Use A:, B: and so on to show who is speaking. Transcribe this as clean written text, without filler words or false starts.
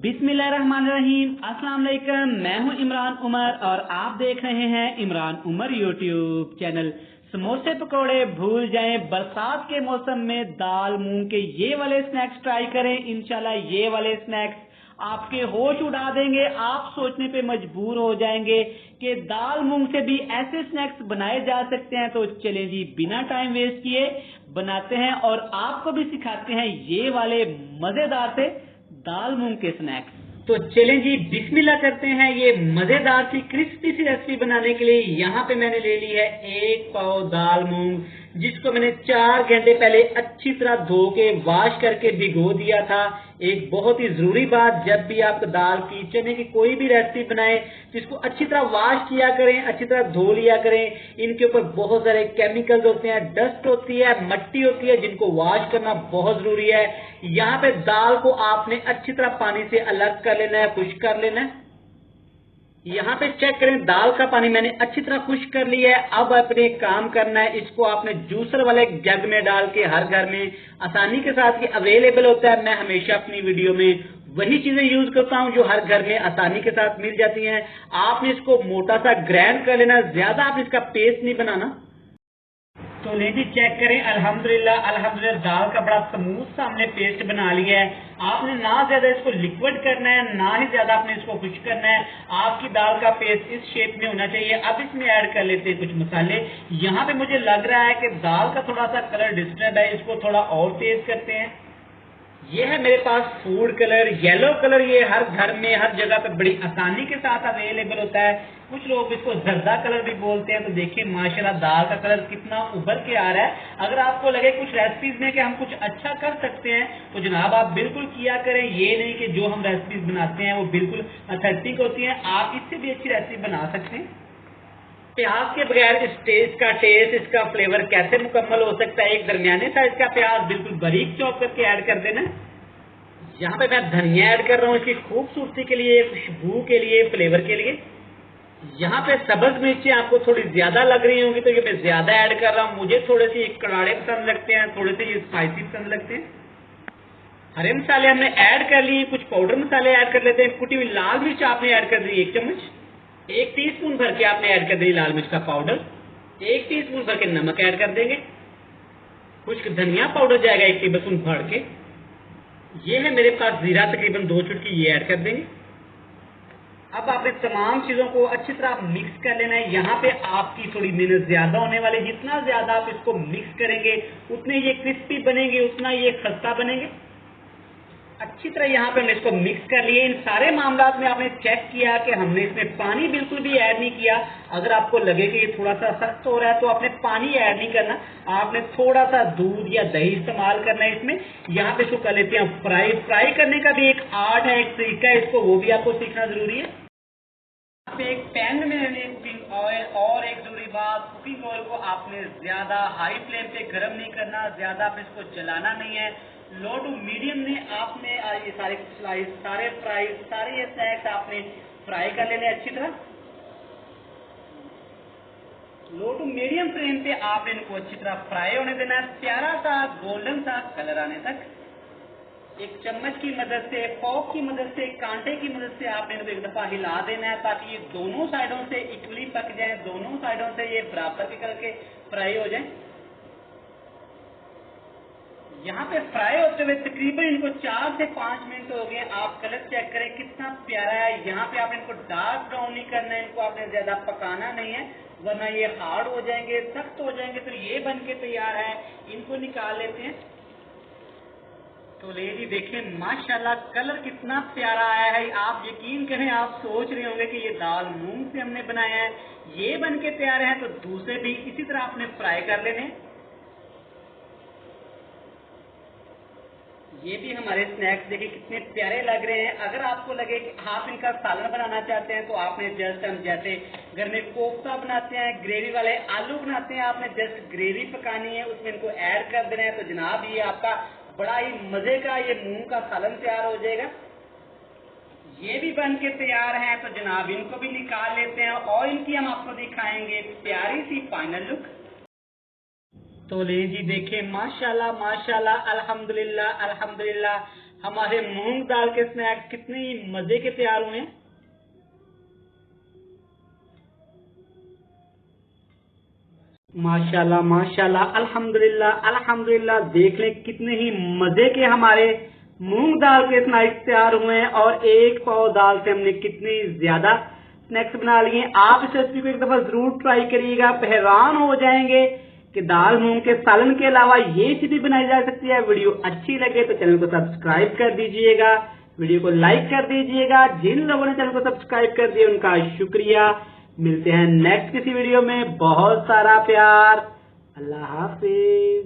A: बिस्मिल्लाहिर्रहमानिर्रहीम। अस्सलाम वालेकुम। मैं हूं इमरान उमर और आप देख रहे हैं इमरान उमर यूट्यूब चैनल। समोसे पकोड़े भूल जाएं, बरसात के मौसम में दाल मूंग के ये वाले स्नैक्स ट्राई करें। इंशाल्लाह ये वाले स्नैक्स आपके होश उड़ा देंगे। आप सोचने पे मजबूर हो जाएंगे कि दाल मूंग से भी ऐसे स्नैक्स बनाए जा सकते हैं। तो चलें जी, बिना टाइम वेस्ट किए बनाते हैं और आपको भी सिखाते हैं ये वाले मजेदार से दाल मूंग के स्नैक्स। तो चलें जी, बिस्मिल्लाह करते हैं। ये मजेदार सी क्रिस्पी सी रेसिपी बनाने के लिए यहाँ पे मैंने ले ली है 1 पाव दाल मूंग, जिसको मैंने 4 घंटे पहले अच्छी तरह धो के वॉश करके भिगो दिया था। एक बहुत ही जरूरी बात, जब भी आप दाल की चने की कोई भी रेसिपी बनाएं तो इसको अच्छी तरह वॉश किया करें, अच्छी तरह धो लिया करें। इनके ऊपर बहुत सारे केमिकल्स होते हैं, डस्ट होती है, मट्टी होती है, जिनको वॉश करना बहुत जरूरी है। यहाँ पे दाल को आपने अच्छी तरह पानी से अलग कर लेना है, खुश्क कर लेना है। यहाँ पे चेक करें, दाल का पानी मैंने अच्छी तरह खुश्क कर लिया है। अब अपने काम करना है, इसको आपने जूसर वाले जग में डाल के, हर घर में आसानी के साथ ये अवेलेबल होता है। मैं हमेशा अपनी वीडियो में वही चीजें यूज करता हूं जो हर घर में आसानी के साथ मिल जाती हैं। आपने इसको मोटा सा ग्राइंड कर लेना, ज्यादा आपने इसका पेस्ट नहीं बनाना। तो ले जी, चेक करें, अल्हम्दुलिल्लाह अल्हम्दुलिल्लाह दाल का बड़ा स्मूथ सा हमने पेस्ट बना लिया है। आपने ना ज्यादा इसको लिक्विड करना है, ना ही ज्यादा आपने इसको खुश्क करना है। आपकी दाल का पेस्ट इस शेप में होना चाहिए। अब इसमें ऐड कर लेते हैं कुछ मसाले। यहाँ पे मुझे लग रहा है कि दाल का थोड़ा सा कलर डिस्टर्ब है, इसको थोड़ा और तेज करते हैं। ये है मेरे पास फूड कलर, येलो कलर। ये हर घर में हर जगह पे बड़ी आसानी के साथ अवेलेबल होता है। कुछ लोग इसको जर्दा कलर भी बोलते हैं। तो देखिए माशाल्लाह दाल का कलर कितना उभर के आ रहा है। अगर आपको लगे कुछ रेसिपीज में कि हम कुछ अच्छा कर सकते हैं तो जनाब आप बिल्कुल किया करें। ये नहीं कि जो हम रेसिपीज बनाते हैं वो बिल्कुल अथेंटिक होती है, आप इससे भी अच्छी रेसिपी बना सकते हैं। प्याज के बगैर इस टेस्ट का टेस्ट, इसका फ्लेवर कैसे मुकम्मल हो सकता है। एक दरमियाने साइज का प्याज बिल्कुल बारीक चॉप करके ऐड कर देना। यहाँ पे मैं धनिया ऐड कर रहा हूँ इसकी खूबसूरती के लिए, खुशबू के लिए, फ्लेवर के लिए। यहाँ पे सब्ज मिर्ची आपको थोड़ी ज्यादा लग रही होंगी तो ये मैं ज्यादा ऐड कर रहा हूँ। मुझे थोड़े से करारे पसंद लगते हैं, थोड़े से ये स्पाइसी पसंद लगते हैं। हरे मसाले हमने ऐड कर लिए, कुछ पाउडर मसाले ऐड कर लेते हैं। कुटी हुई लाल मिर्च आपने ऐड कर दी 1 चम्मच, 1 टीस्पून भर के आपने ऐड कर दी लाल मिर्च का पाउडर, 1 टीस्पून भर के नमक ऐड कर देंगे। कुछ धनिया पाउडर जाएगा 1 टेबलस्पून भर के। ये है मेरे पास जीरा, तकरीबन 2 चुटकी, ये ऐड कर देंगे। अब आपने तमाम चीजों को अच्छी तरह मिक्स कर लेना है। यहाँ पे आपकी थोड़ी मेहनत ज्यादा होने वाली। जितना ज्यादा आप इसको मिक्स करेंगे उतने ये क्रिस्पी बनेंगे, उतना ये खस्ता बनेंगे। अच्छी तरह यहाँ पे हमने इसको मिक्स कर लिए। इन सारे मामलात में आपने चेक किया कि हमने इसमें पानी बिल्कुल भी ऐड नहीं किया। अगर आपको लगे कि ये थोड़ा सा सख्त हो रहा है तो आपने पानी ऐड नहीं करना, आपने थोड़ा सा दूध या दही इस्तेमाल करना है इसमें। यहाँ पे इसको कर लेते हैं फ्राई। फ्राई करने का भी एक आर्ट है, एक तरीका है, इसको वो भी आपको सीखना जरूरी है। आप एक पैन में लेने कुकिंग ऑयल, और एक जरूरी बात, कुकिंग ऑयल को आपने ज्यादा हाई फ्लेम पे गर्म नहीं करना, ज्यादा आप इसको जलाना नहीं है। लो टू मीडियम में आपने ये सारे स्लाइस, सारे फ्राई, सारे ये स्नैक्स आपने फ्राई कर लेने अच्छी तरह। लो टू मीडियम फ्लेम पे आपने इनको अच्छी तरह फ्राई होने देना है, प्यारा सा गोल्डन सा कलर आने तक। एक चम्मच की मदद से, फोक की मदद से, कांटे की मदद से आपने इनको एक दफा हिला देना है ताकि ये दोनों साइडों से इक्वली पक जाए, दोनों साइडों से ये बराबर के करके फ्राई हो जाए। यहाँ पे फ्राई होते हुए तकरीबन इनको 4 से 5 मिनट हो गए। आप कलर चेक करें कितना प्यारा है। यहाँ पे आपने इनको डार्क ब्राउन नहीं करना है, इनको आपने ज्यादा पकाना नहीं है वरना ये हार्ड हो जाएंगे, सख्त हो जाएंगे। तो ये बन के तैयार है, इनको निकाल लेते हैं। तो ले जी देखें माशाल्लाह कलर कितना प्यारा आया है। आप यकीन करें, आप सोच रहे होंगे कि ये दाल मूंग से हमने बनाया है। ये बन के तैयार है तो दूसरे भी इसी तरह आपने फ्राई कर लेने। ये भी हमारे स्नैक्स देखिए कितने प्यारे लग रहे हैं। अगर आपको लगे कि आप इनका सालन बनाना चाहते हैं तो आपने जस्ट, हम जैसे घर में कोफ्ता बनाते हैं, ग्रेवी वाले आलू बनाते हैं, आपने जस्ट ग्रेवी पकानी है, उसमें इनको ऐड कर देना है। तो जनाब ये आपका बड़ा ही मजे का ये मूंग का सालन तैयार हो जाएगा। ये भी बन के तैयार है तो जनाब इनको भी निकाल लेते हैं और इनकी हम आपको दिखाएंगे प्यारी सी फाइनल लुक। तो ले जी देखें माशाल्लाह माशाल्लाह, अल्हम्दुलिल्लाह अल्हम्दुलिल्लाह, हमारे मूंग दाल के स्नैक्स कितने ही मजे के तैयार हुए हैं। माशाल्लाह माशाल्लाह, अल्हम्दुलिल्लाह अल्हम्दुलिल्लाह। देख लें कितने ही मजे के हमारे मूंग दाल के स्नैक्स तैयार हुए हैं और एक पाव दाल से हमने कितनी ज्यादा स्नैक्स बना लिए। आप इस रेसिपी को एक दफा जरूर ट्राई करिएगा, हैरान हो जाएंगे कि दाल मूंग के सालन के अलावा ये चीज भी बनाई जा सकती है। वीडियो अच्छी लगे तो चैनल को सब्सक्राइब कर दीजिएगा, वीडियो को लाइक कर दीजिएगा। जिन लोगों ने चैनल को सब्सक्राइब कर दिया उनका शुक्रिया। मिलते हैं नेक्स्ट किसी वीडियो में। बहुत सारा प्यार। अल्लाह हाफिज।